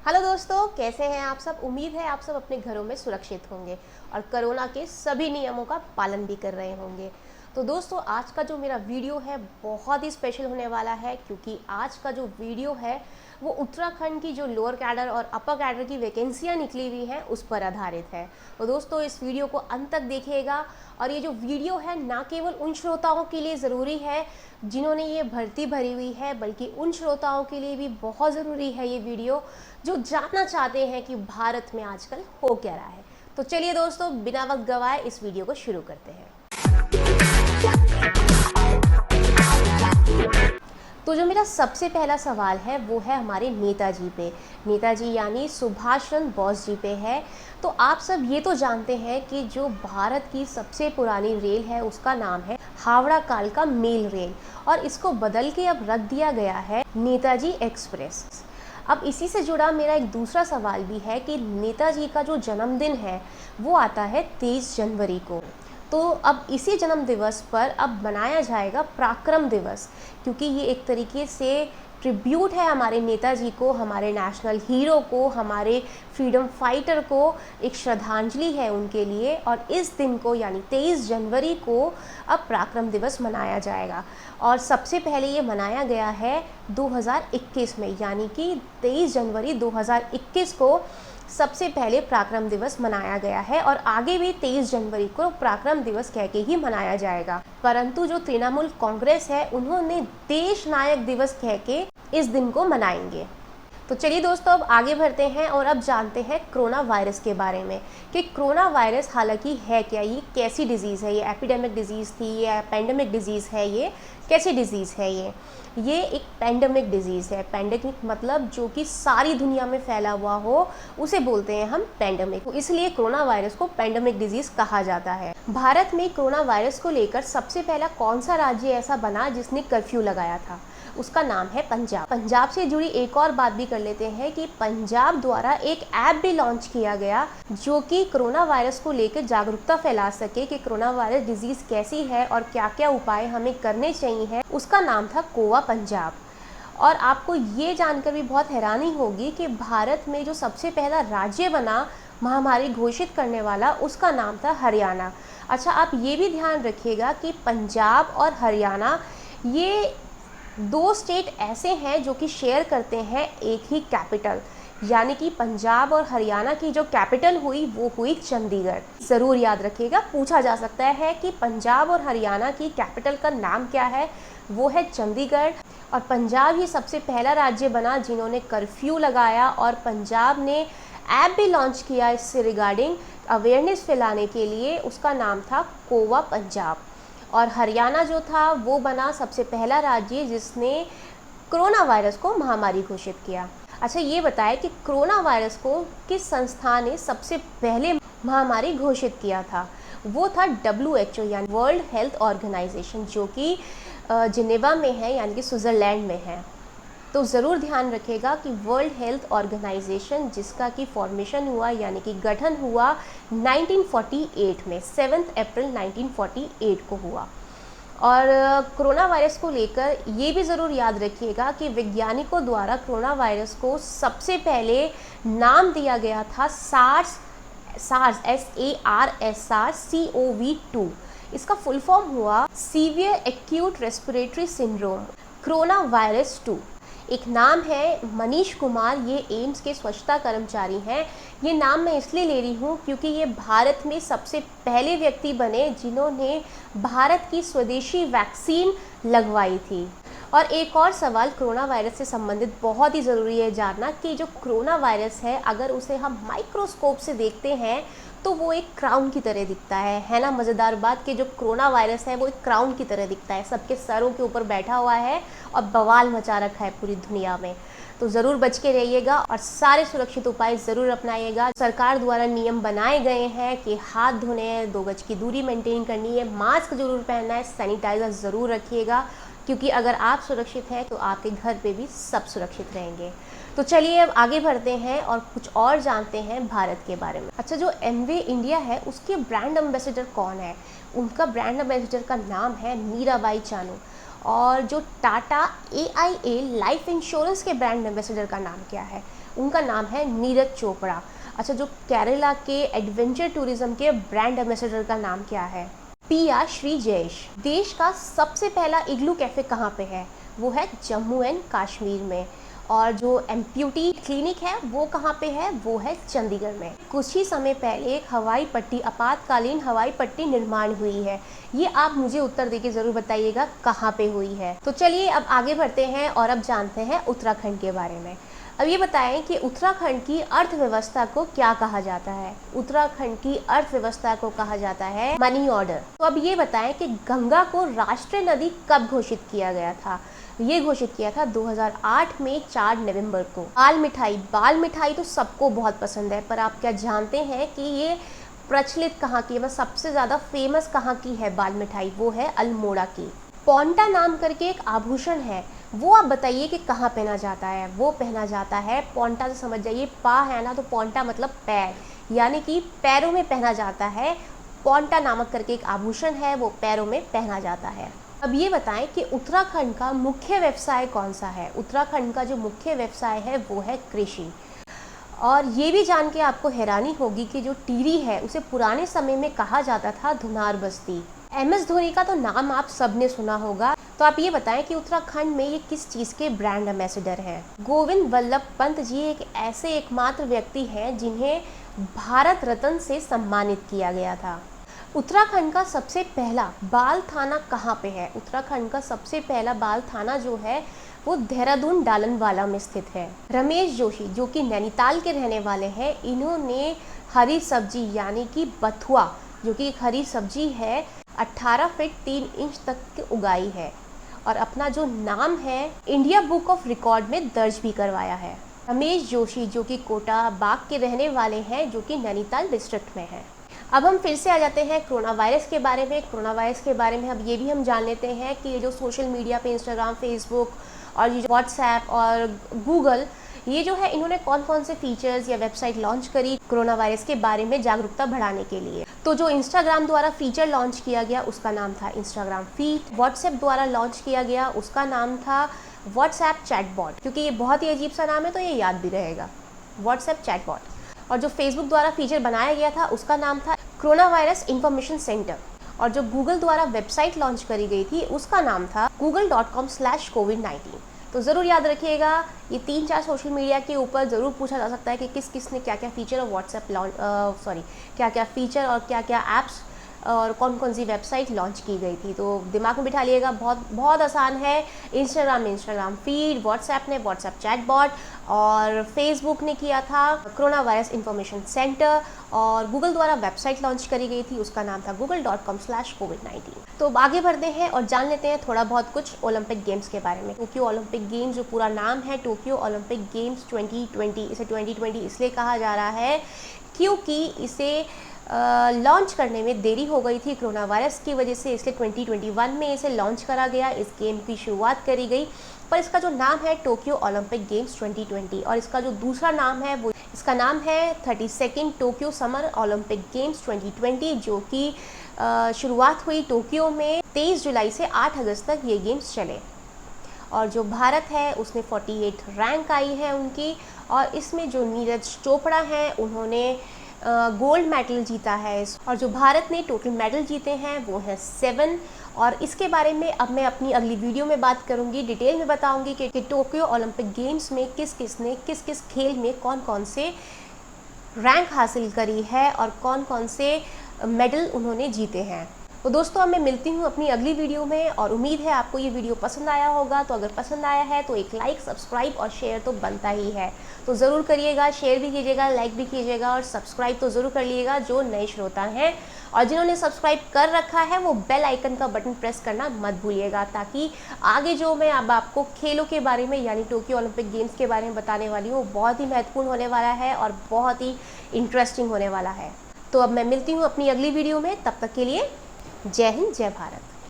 Hello दोस्तों, कैसे हैं आप सब। उम्मीद है आप सब अपने घरों में सुरक्षित होंगे और कोरोना के सभी नियमों का पालन भी कर रहे होंगे। तो दोस्तों, आज का जो मेरा वीडियो है बहुत ही स्पेशल होने वाला है, क्योंकि आज का जो वीडियो है वो उत्तराखंड की जो लोअर कैडर और अपर कैडर की वैकेंसियाँ निकली हुई हैं उस पर आधारित है। तो दोस्तों, इस वीडियो को अंत तक देखिएगा। और ये जो वीडियो है ना केवल उन श्रोताओं के लिए ज़रूरी है जिन्होंने ये भर्ती भरी हुई है, बल्कि उन श्रोताओं के लिए भी बहुत ज़रूरी है ये वीडियो जो जानना चाहते हैं कि भारत में आजकल हो क्या रहा है। तो चलिए दोस्तों, बिना वक्त गवाए इस वीडियो को शुरू करते हैं। तो जो मेरा सबसे पहला सवाल है वो है हमारे नेताजी पे। नेताजी यानी सुभाष चंद्र बोस जी पे है। तो आप सब ये तो जानते हैं कि जो भारत की सबसे पुरानी रेल है उसका नाम है हावड़ा कालका मेल रेल, और इसको बदल के अब रख दिया गया है नेताजी एक्सप्रेस। अब इसी से जुड़ा मेरा एक दूसरा सवाल भी है कि नेताजी का जो जन्मदिन है वो आता है 23 जनवरी को। तो अब इसी जन्म दिवस पर अब मनाया जाएगा पराक्रम दिवस, क्योंकि ये एक तरीके से ट्रिब्यूट है हमारे नेताजी को, हमारे नेशनल हीरो को, हमारे फ्रीडम फाइटर को, एक श्रद्धांजलि है उनके लिए। और इस दिन को यानी 23 जनवरी को अब पराक्रम दिवस मनाया जाएगा। और सबसे पहले ये मनाया गया है 2021 में, यानी कि 23 जनवरी 2021 को सबसे पहले पराक्रम दिवस मनाया गया है, और आगे भी 23 जनवरी को पराक्रम दिवस कह के ही मनाया जाएगा। परंतु जो तृणमूल कांग्रेस है उन्होंने देश नायक दिवस कह के इस दिन को मनाएंगे। तो चलिए दोस्तों, अब आगे बढ़ते हैं और अब जानते हैं कोरोना वायरस के बारे में कि कोरोना वायरस हालांकि है क्या, ये कैसी डिजीज़ है, ये एपिडेमिक डिजीज़ थी या पेंडेमिक डिजीज़ है, ये कैसी डिजीज़ है। ये एक पेंडेमिक डिजीज़ है। पेंडेमिक मतलब जो कि सारी दुनिया में फैला हुआ हो उसे बोलते हैं हम पेंडेमिक। तो इसलिए कोरोना वायरस को पेंडेमिक डिजीज़ कहा जाता है। भारत में कोरोना वायरस को लेकर सबसे पहला कौन सा राज्य ऐसा बना जिसने कर्फ्यू लगाया था, उसका नाम है पंजाब। पंजाब से जुड़ी एक और बात भी कर लेते हैं कि पंजाब द्वारा एक ऐप भी लॉन्च किया गया जो कि कोरोना वायरस को लेकर जागरूकता फैला सके कि कोरोना वायरस डिजीज़ कैसी है और क्या क्या उपाय हमें करने चाहिए। उसका नाम था कोवा पंजाब। और आपको ये जानकर भी बहुत हैरानी होगी कि भारत में जो सबसे पहला राज्य बना महामारी घोषित करने वाला, उसका नाम था हरियाणा। अच्छा, आप ये भी ध्यान रखिएगा कि पंजाब और हरियाणा ये दो स्टेट ऐसे हैं जो कि शेयर करते हैं एक ही कैपिटल, यानी कि पंजाब और हरियाणा की जो कैपिटल हुई वो हुई चंडीगढ़। ज़रूर याद रखिएगा, पूछा जा सकता है कि पंजाब और हरियाणा की कैपिटल का नाम क्या है, वो है चंडीगढ़। और पंजाब ही सबसे पहला राज्य बना जिन्होंने कर्फ्यू लगाया, और पंजाब ने ऐप भी लॉन्च किया इससे रिगार्डिंग अवेयरनेस फैलाने के लिए, उसका नाम था कोवा पंजाब। और हरियाणा जो था वो बना सबसे पहला राज्य जिसने कोरोना वायरस को महामारी घोषित किया। अच्छा, ये बताएं कि कोरोना वायरस को किस संस्था ने सबसे पहले महामारी घोषित किया था। वो था WHO यानी वर्ल्ड हेल्थ ऑर्गेनाइजेशन, जो कि जिनेवा में है, यानी कि स्विट्ज़रलैंड में है। तो ज़रूर ध्यान रखिएगा कि वर्ल्ड हेल्थ ऑर्गेनाइजेशन जिसका कि फॉर्मेशन हुआ यानी कि गठन हुआ 1948 में, 7 अप्रैल 1948 को हुआ। और कोरोना वायरस को लेकर ये भी ज़रूर याद रखिएगा कि वैज्ञानिकों द्वारा कोरोना वायरस को सबसे पहले नाम दिया गया था सार्स SARS-CoV-2। इसका फुल फॉर्म हुआ severe acute respiratory syndrome corona virus 2। एक नाम है मनीष कुमार, ये एम्स के स्वच्छता कर्मचारी हैं। ये नाम मैं इसलिए ले रही हूँ क्योंकि ये भारत में सबसे पहले व्यक्ति बने जिन्होंने भारत की स्वदेशी वैक्सीन लगवाई थी। और एक और सवाल कोरोना वायरस से संबंधित बहुत ही ज़रूरी है जानना कि जो कोरोना वायरस है अगर उसे हम माइक्रोस्कोप से देखते हैं तो वो एक क्राउन की तरह दिखता है ना। मज़ेदार बात कि जो कोरोना वायरस है वो एक क्राउन की तरह दिखता है, सबके सरों के ऊपर बैठा हुआ है और बवाल मचा रखा है पूरी दुनिया में। तो ज़रूर बच के रहिएगा और सारे सुरक्षित उपाय ज़रूर अपनाइएगा। सरकार द्वारा नियम बनाए गए हैं कि हाथ धोने हैं, 2 गज की दूरी मेंटेन करनी है, मास्क ज़रूर पहनना है, सैनिटाइज़र ज़रूर रखिएगा, क्योंकि अगर आप सुरक्षित हैं तो आपके घर पे भी सब सुरक्षित रहेंगे। तो चलिए अब आगे बढ़ते हैं और कुछ और जानते हैं भारत के बारे में। अच्छा, जो एमवे इंडिया है उसके ब्रांड एम्बेसडर कौन है? उनका ब्रांड एम्बेसडर का नाम है मीराबाई चानू। और जो टाटा AIA लाइफ इंश्योरेंस के ब्रांड एम्बेसडर का नाम क्या है? उनका नाम है नीरज चोपड़ा। अच्छा, जो केरला के एडवेंचर टूरिज्म के ब्रांड एम्बेसडर का नाम क्या है? पिया श्री जयेश। देश का सबसे पहला इग्लू कैफ़े कहाँ पे है? वो है जम्मू एंड कश्मीर में। और जो एम्प्यूटी क्लिनिक है वो कहाँ पे है? वो है चंडीगढ़ में। कुछ ही समय पहले एक हवाई पट्टी, आपातकालीन हवाई पट्टी निर्माण हुई है। ये आप मुझे उत्तर देके ज़रूर बताइएगा कहाँ पे हुई है। तो चलिए अब आगे बढ़ते हैं और अब जानते हैं उत्तराखंड के बारे में। अब ये बताएं कि उत्तराखंड की अर्थव्यवस्था को क्या कहा जाता है? उत्तराखंड की अर्थव्यवस्था को कहा जाता है मनी ऑर्डर। तो अब ये बताएं कि गंगा को राष्ट्रीय नदी कब घोषित किया गया था? ये घोषित किया था 2008 में 4 नवंबर को। बाल मिठाई तो सबको बहुत पसंद है, पर आप क्या जानते हैं कि ये प्रचलित कहाँ की है, सबसे ज़्यादा फेमस कहाँ की है बाल मिठाई? वो है अल्मोड़ा की। पौंटा नाम करके एक आभूषण है, वो आप बताइए कि कहाँ पहना जाता है? वो पहना जाता है, पौंटा तो समझ जाइए, पा है ना, तो पौंटा मतलब पैर, यानी कि पैरों में पहना जाता है। पौंटा नामक करके एक आभूषण है, वो पैरों में पहना जाता है। अब ये बताएं कि उत्तराखंड का मुख्य व्यवसाय कौन सा है? उत्तराखंड का जो मुख्य व्यवसाय है वो है कृषि। और ये भी जान के आपको हैरानी होगी कि जो टिहरी है उसे पुराने समय में कहा जाता था धुनार बस्ती। MS धोनी का तो नाम आप सबने सुना होगा। तो आप ये बताएं कि उत्तराखंड में ये किस चीज़ के ब्रांड एम्बेसडर हैं? गोविंद वल्लभ पंत जी एक ऐसे एकमात्र व्यक्ति हैं जिन्हें भारत रत्न से सम्मानित किया गया था। उत्तराखंड का सबसे पहला बाल थाना कहाँ पे है? उत्तराखंड का सबसे पहला बाल थाना जो है वो देहरादून डालनवाला में स्थित है। रमेश जोशी जो कि नैनीताल के रहने वाले हैं, इन्होंने हरी सब्जी यानी कि बथुआ, जो कि एक हरी सब्जी है, 18 फीट 3 इंच तक उगाई है और अपना जो नाम है इंडिया बुक ऑफ रिकॉर्ड में दर्ज भी करवाया है। रमेश जोशी जो कि कोटा बाग के रहने वाले हैं, जो कि नैनीताल डिस्ट्रिक्ट में है। अब हम फिर से आ जाते हैं कोरोना वायरस के बारे में। कोरोना वायरस के बारे में अब ये भी हम जान लेते हैं कि जो सोशल मीडिया पे इंस्टाग्राम, फेसबुक और ये व्हाट्सएप और गूगल, ये जो है इन्होंने कौन कौन से फीचर्स या वेबसाइट लॉन्च करी कोरोना वायरस के बारे में जागरूकता बढ़ाने के लिए। तो जो इंस्टाग्राम द्वारा फीचर लॉन्च किया गया उसका नाम था इंस्टाग्राम फीड। व्हाट्सएप द्वारा लॉन्च किया गया उसका नाम था व्हाट्सएप चैटबॉट, क्योंकि ये बहुत ही अजीब सा नाम है तो ये याद भी रहेगा, व्हाट्सएप चैटबॉट। और जो फेसबुक द्वारा फीचर बनाया गया था उसका नाम था कोरोना वायरस इंफॉर्मेशन सेंटर। और जो गूगल द्वारा वेबसाइट लॉन्च करी गई थी उसका नाम था google.com/covid19। तो ज़रूर याद रखिएगा, ये 3-4 सोशल मीडिया के ऊपर ज़रूर पूछा जा सकता है कि किस किस ने क्या क्या फ़ीचर और क्या क्या फ़ीचर और क्या क्या ऐप्स और कौन कौन सी वेबसाइट लॉन्च की गई थी। तो दिमाग में बिठा लिएगा, बहुत बहुत आसान है। इंस्टाग्राम में इंस्टाग्राम फीड, व्हाट्सएप ने व्हाट्सएप चैटबॉट और फेसबुक ने किया था कोरोना वायरस इंफॉर्मेशन सेंटर और गूगल द्वारा वेबसाइट लॉन्च करी गई थी उसका नाम था google.com/covid19। तो आगे बढ़ते हैं और जान लेते हैं थोड़ा बहुत कुछ ओलंपिक गेम्स के बारे में। टोक्यो ओलंपिक गेम्स जो पूरा नाम है टोक्यो ओलंपिक गेम्स 2020, इसे 2020 इसलिए कहा जा रहा है क्योंकि इसे लॉन्च करने में देरी हो गई थी कोरोना वायरस की वजह से, इसलिए 2021 में इसे लॉन्च करा गया, इस गेम की शुरुआत करी गई। पर इसका जो नाम है टोक्यो ओलंपिक गेम्स 2020 और इसका जो दूसरा नाम है वो इसका नाम है 32nd Tokyo summer Olympic games 2020, जो कि शुरुआत हुई टोक्यो में 23 जुलाई से 8 अगस्त तक ये गेम्स चले। और जो भारत है उसने 48 रैंक आई है उनकी, और इसमें जो नीरज चोपड़ा हैं उन्होंने गोल्ड मेडल जीता है। और जो भारत ने टोटल मेडल जीते हैं वो हैं 7। और इसके बारे में अब मैं अपनी अगली वीडियो में बात करूंगी, डिटेल में बताऊंगी कि टोक्यो ओलंपिक गेम्स में किस किस खेल में कौन कौन से रैंक हासिल करी है और कौन कौन से मेडल उन्होंने जीते हैं। तो दोस्तों अब मैं मिलती हूँ अपनी अगली वीडियो में और उम्मीद है आपको ये वीडियो पसंद आया होगा। तो अगर पसंद आया है तो एक लाइक, सब्सक्राइब और शेयर तो बनता ही है, तो ज़रूर करिएगा, शेयर भी कीजिएगा, लाइक भी कीजिएगा और सब्सक्राइब तो ज़रूर कर लीजिएगा जो नए श्रोता हैं। और जिन्होंने सब्सक्राइब कर रखा है वो बेल आइकन का बटन प्रेस करना मत भूलिएगा, ताकि आगे जो मैं अब आपको खेलों के बारे में यानी टोक्यो ओलंपिक गेम्स के बारे में बताने वाली हूँ बहुत ही महत्वपूर्ण होने वाला है और बहुत ही इंटरेस्टिंग होने वाला है। तो अब मैं मिलती हूँ अपनी अगली वीडियो में, तब तक के लिए जय हिंद, जय भारत।